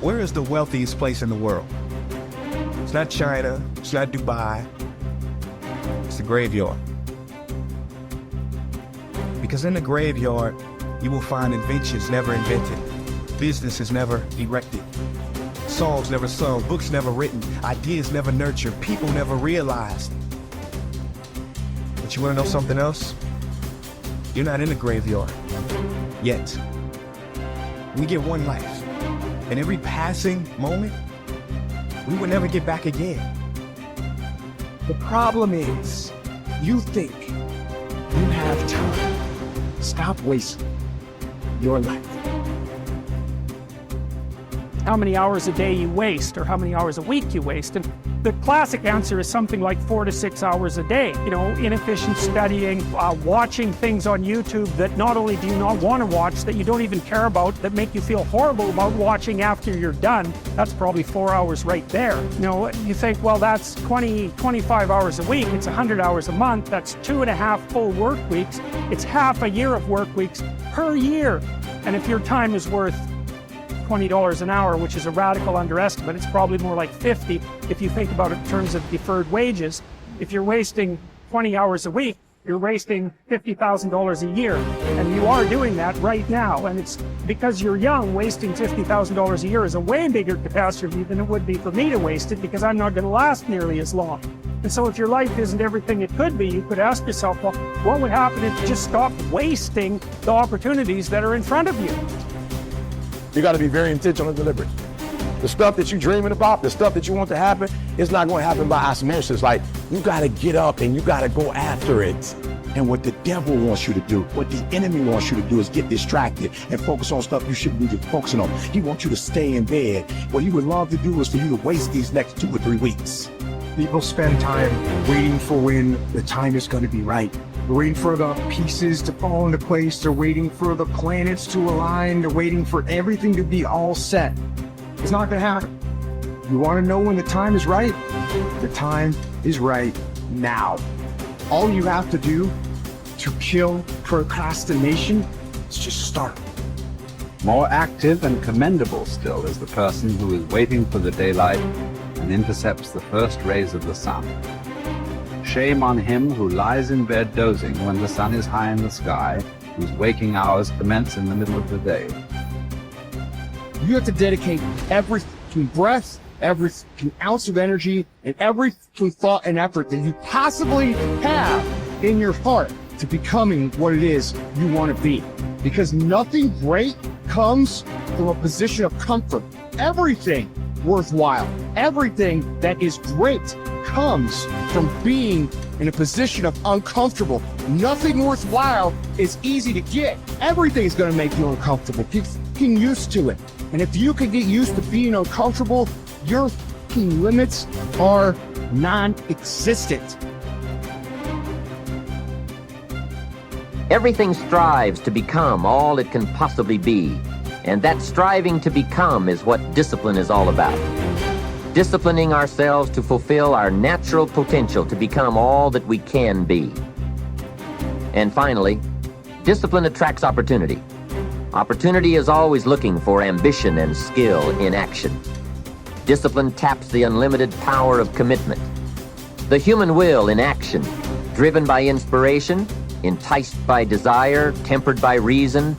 Where is the wealthiest place in the world? It's not China, it's not Dubai, it's the graveyard. Because in the graveyard, you will find inventions never invented, businesses never erected, songs never sung, books never written, ideas never nurtured, people never realized. But you wanna know something else? You're not in the graveyard, yet. We get one life, and every passing moment, we will never get back again. The problem is, you think you have time. Stop wasting your life. How many hours a day you waste, or how many hours a week you waste. And the classic answer is something like 4 to 6 hours a day. You know, inefficient studying, watching things on YouTube that not only do you not want to watch, that you don't even care about, that make you feel horrible about watching after you're done. That's probably 4 hours right there. You know, you think, well, that's 25 hours a week. It's 100 hours a month. That's 2.5 full work weeks. It's half a year of work weeks per year. And if your time is worth $20 an hour, which is a radical underestimate, it's probably more like 50 if you think about it in terms of deferred wages. If you're wasting 20 hours a week, you're wasting $50,000 a year, and you are doing that right now. And it's because you're young, wasting $50,000 a year is a way bigger catastrophe than it would be for me to waste it, because I'm not going to last nearly as long. And so if your life isn't everything it could be, you could ask yourself, well, what would happen if you just stopped wasting the opportunities that are in front of you? You got to be very intentional and deliberate. The stuff that you're dreaming about, the stuff that you want to happen, it's not going to happen by osmosis. Like, you got to get up and you got to go after it. And what the devil wants you to do, what the enemy wants you to do, is get distracted and focus on stuff you shouldn't be focusing on. He wants you to stay in bed. What he would love to do is for you to waste these next 2 or 3 weeks. People spend time waiting for when the time is going to be right. They're waiting for the pieces to fall into place. They're waiting for the planets to align. They're waiting for everything to be all set. It's not going to happen. You want to know when the time is right? The time is right now. All you have to do to kill procrastination is just start. More active and commendable still is the person who is waiting for the daylight and intercepts the first rays of the sun. Shame on him who lies in bed dozing when the sun is high in the sky, whose waking hours commence in the middle of the day. You have to dedicate every breath, every ounce of energy, and every thought and effort that you possibly have in your heart to becoming what it is you want to be. Because nothing great comes from a position of comfort. Everything worthwhile, everything that is great comes from being in a position of uncomfortable. Nothing worthwhile is easy to get. Everything's going to make you uncomfortable. Get used to it. And if you can get used to being uncomfortable, your limits are non-existent. Everything strives to become all it can possibly be, and that striving to become is what discipline is all about. Disciplining ourselves to fulfill our natural potential to become all that we can be. And finally, discipline attracts opportunity. Opportunity is always looking for ambition and skill in action. Discipline taps the unlimited power of commitment. The human will in action, driven by inspiration, enticed by desire, tempered by reason,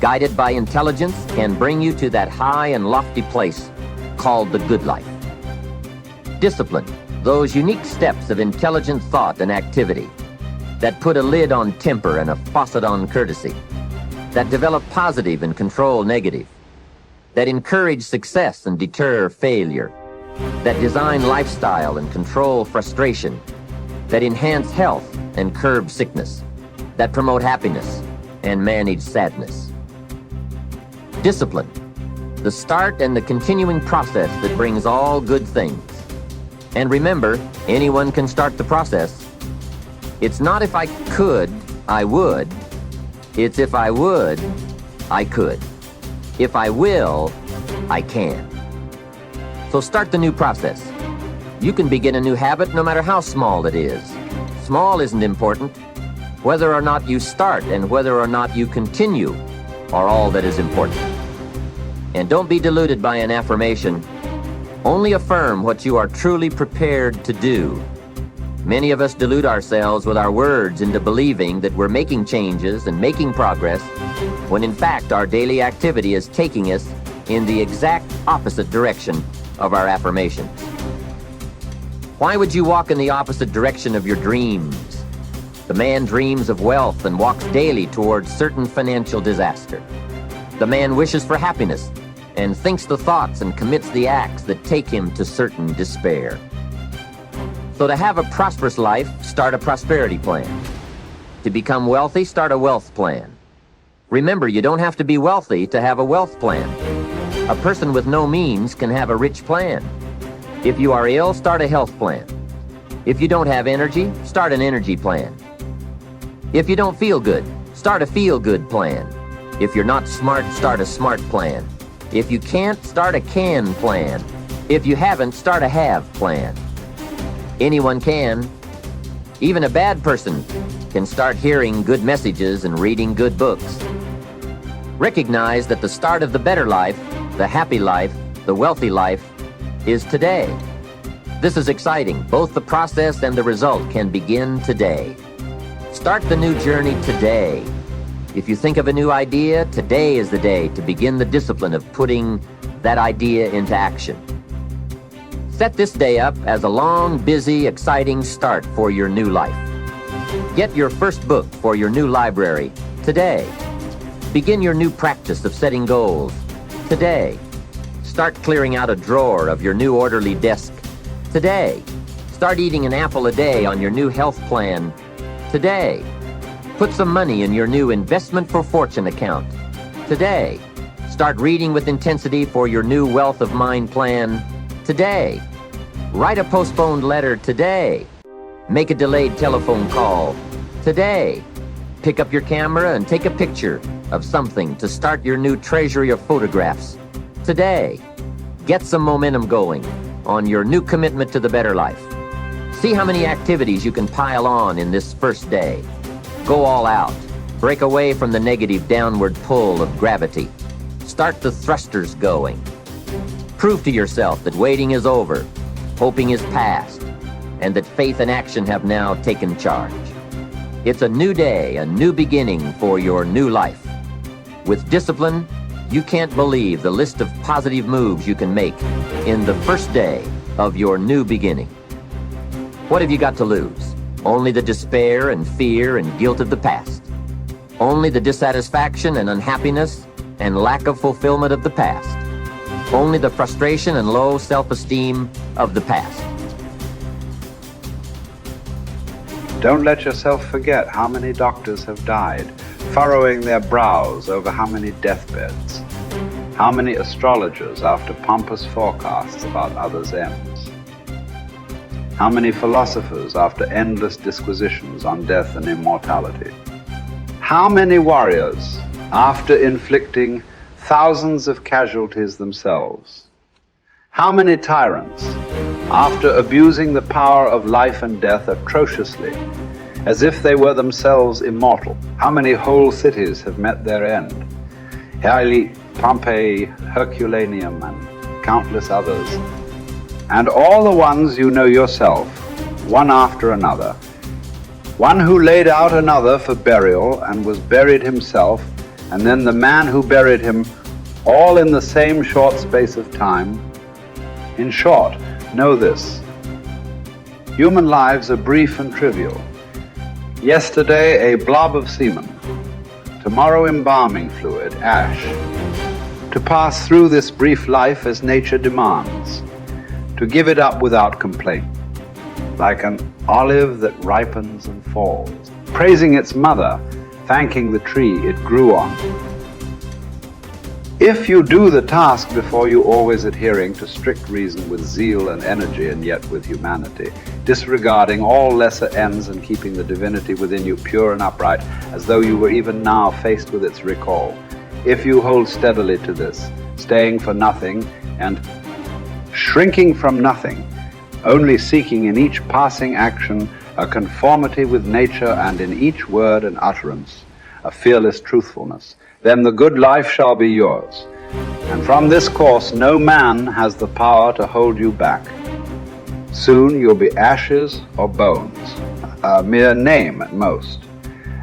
guided by intelligence, can bring you to that high and lofty place called the good life. Discipline, those unique steps of intelligent thought and activity that put a lid on temper and a faucet on courtesy, that develop positive and control negative, that encourage success and deter failure, that design lifestyle and control frustration, that enhance health and curb sickness, that promote happiness and manage sadness. Discipline, the start and the continuing process that brings all good things. And remember, anyone can start the process. It's not if I could, I would. It's if I would, I could. If I will, I can. So start the new process. You can begin a new habit no matter how small it is. Small isn't important. Whether or not you start and whether or not you continue are all that is important. And don't be deluded by an affirmation. Only affirm what you are truly prepared to do. Many of us delude ourselves with our words into believing that we're making changes and making progress, when in fact our daily activity is taking us in the exact opposite direction of our affirmations. Why would you walk in the opposite direction of your dreams? The man dreams of wealth and walks daily towards certain financial disaster. The man wishes for happiness and thinks the thoughts and commits the acts that take him to certain despair. So to have a prosperous life, start a prosperity plan. To become wealthy, start a wealth plan. Remember, you don't have to be wealthy to have a wealth plan. A person with no means can have a rich plan. If you are ill, start a health plan. If you don't have energy, start an energy plan. If you don't feel good, start a feel-good plan. If you're not smart, start a smart plan. If you can't, start a can plan. If you haven't, start a have plan. Anyone can. Even a bad person can start hearing good messages and reading good books. Recognize that the start of the better life, the happy life, the wealthy life, is today. This is exciting. Both the process and the result can begin today. Start the new journey today. If you think of a new idea, today is the day to begin the discipline of putting that idea into action. Set this day up as a long, busy, exciting start for your new life. Get your first book for your new library today. Begin your new practice of setting goals today. Start clearing out a drawer of your new orderly desk today. Start eating an apple a day on your new health plan today. Put some money in your new investment for fortune account today. Start reading with intensity for your new wealth of mind plan today. Write a postponed letter today. Make a delayed telephone call today. Pick up your camera and take a picture of something to start your new treasury of photographs today. Get some momentum going on your new commitment to the better life. See how many activities you can pile on in this first day. Go all out. Break away from the negative downward pull of gravity. Start the thrusters going. Prove to yourself that waiting is over, hoping is past, and that faith and action have now taken charge. It's a new day, a new beginning for your new life. With discipline, you can't believe the list of positive moves you can make in the first day of your new beginning. What have you got to lose? Only the despair and fear and guilt of the past. Only the dissatisfaction and unhappiness and lack of fulfillment of the past. Only the frustration and low self-esteem of the past. Don't let yourself forget how many doctors have died, furrowing their brows over how many deathbeds, how many astrologers after pompous forecasts about others' ends, how many philosophers after endless disquisitions on death and immortality, how many warriors after inflicting thousands of casualties themselves, how many tyrants after abusing the power of life and death atrociously, as if they were themselves immortal. How many whole cities have met their end? Haile, Pompeii, Herculaneum, and countless others. And all the ones you know yourself, one after another. One who laid out another for burial and was buried himself, and then the man who buried him, all in the same short space of time. In short, know this: human lives are brief and trivial. Yesterday, a blob of semen. Tomorrow, embalming fluid, ash. To pass through this brief life as nature demands. To give it up without complaint. Like an olive that ripens and falls. Praising its mother, thanking the tree it grew on. If you do the task before you, always adhering to strict reason with zeal and energy and yet with humanity, disregarding all lesser ends and keeping the divinity within you pure and upright, as though you were even now faced with its recall. If you hold steadily to this, staying for nothing and shrinking from nothing, only seeking in each passing action a conformity with nature and in each word and utterance a fearless truthfulness, then the good life shall be yours. And from this course, no man has the power to hold you back. Soon you'll be ashes or bones, a mere name at most.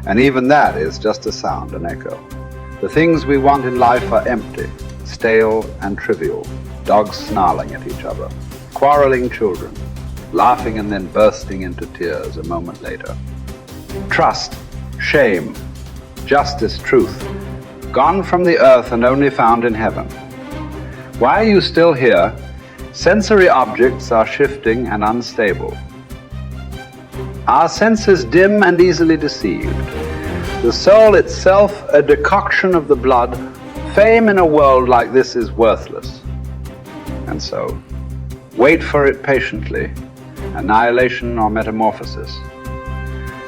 And even that is just a sound, an echo. The things we want in life are empty, stale and trivial. Dogs snarling at each other, quarreling children, laughing and then bursting into tears a moment later. Trust, shame, justice, truth, gone from the earth and only found in heaven. Why are you still here? Sensory objects are shifting and unstable. Our senses dim and easily deceived. The soul itself a decoction of the blood. Fame in a world like this is worthless. And so, wait for it patiently, annihilation or metamorphosis.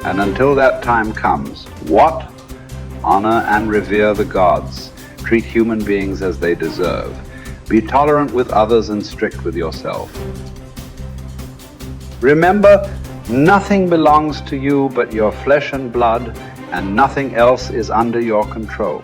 And until that time comes, what? Honor and revere the gods. Treat human beings as they deserve. Be tolerant with others and strict with yourself. Remember, nothing belongs to you but your flesh and blood, and nothing else is under your control.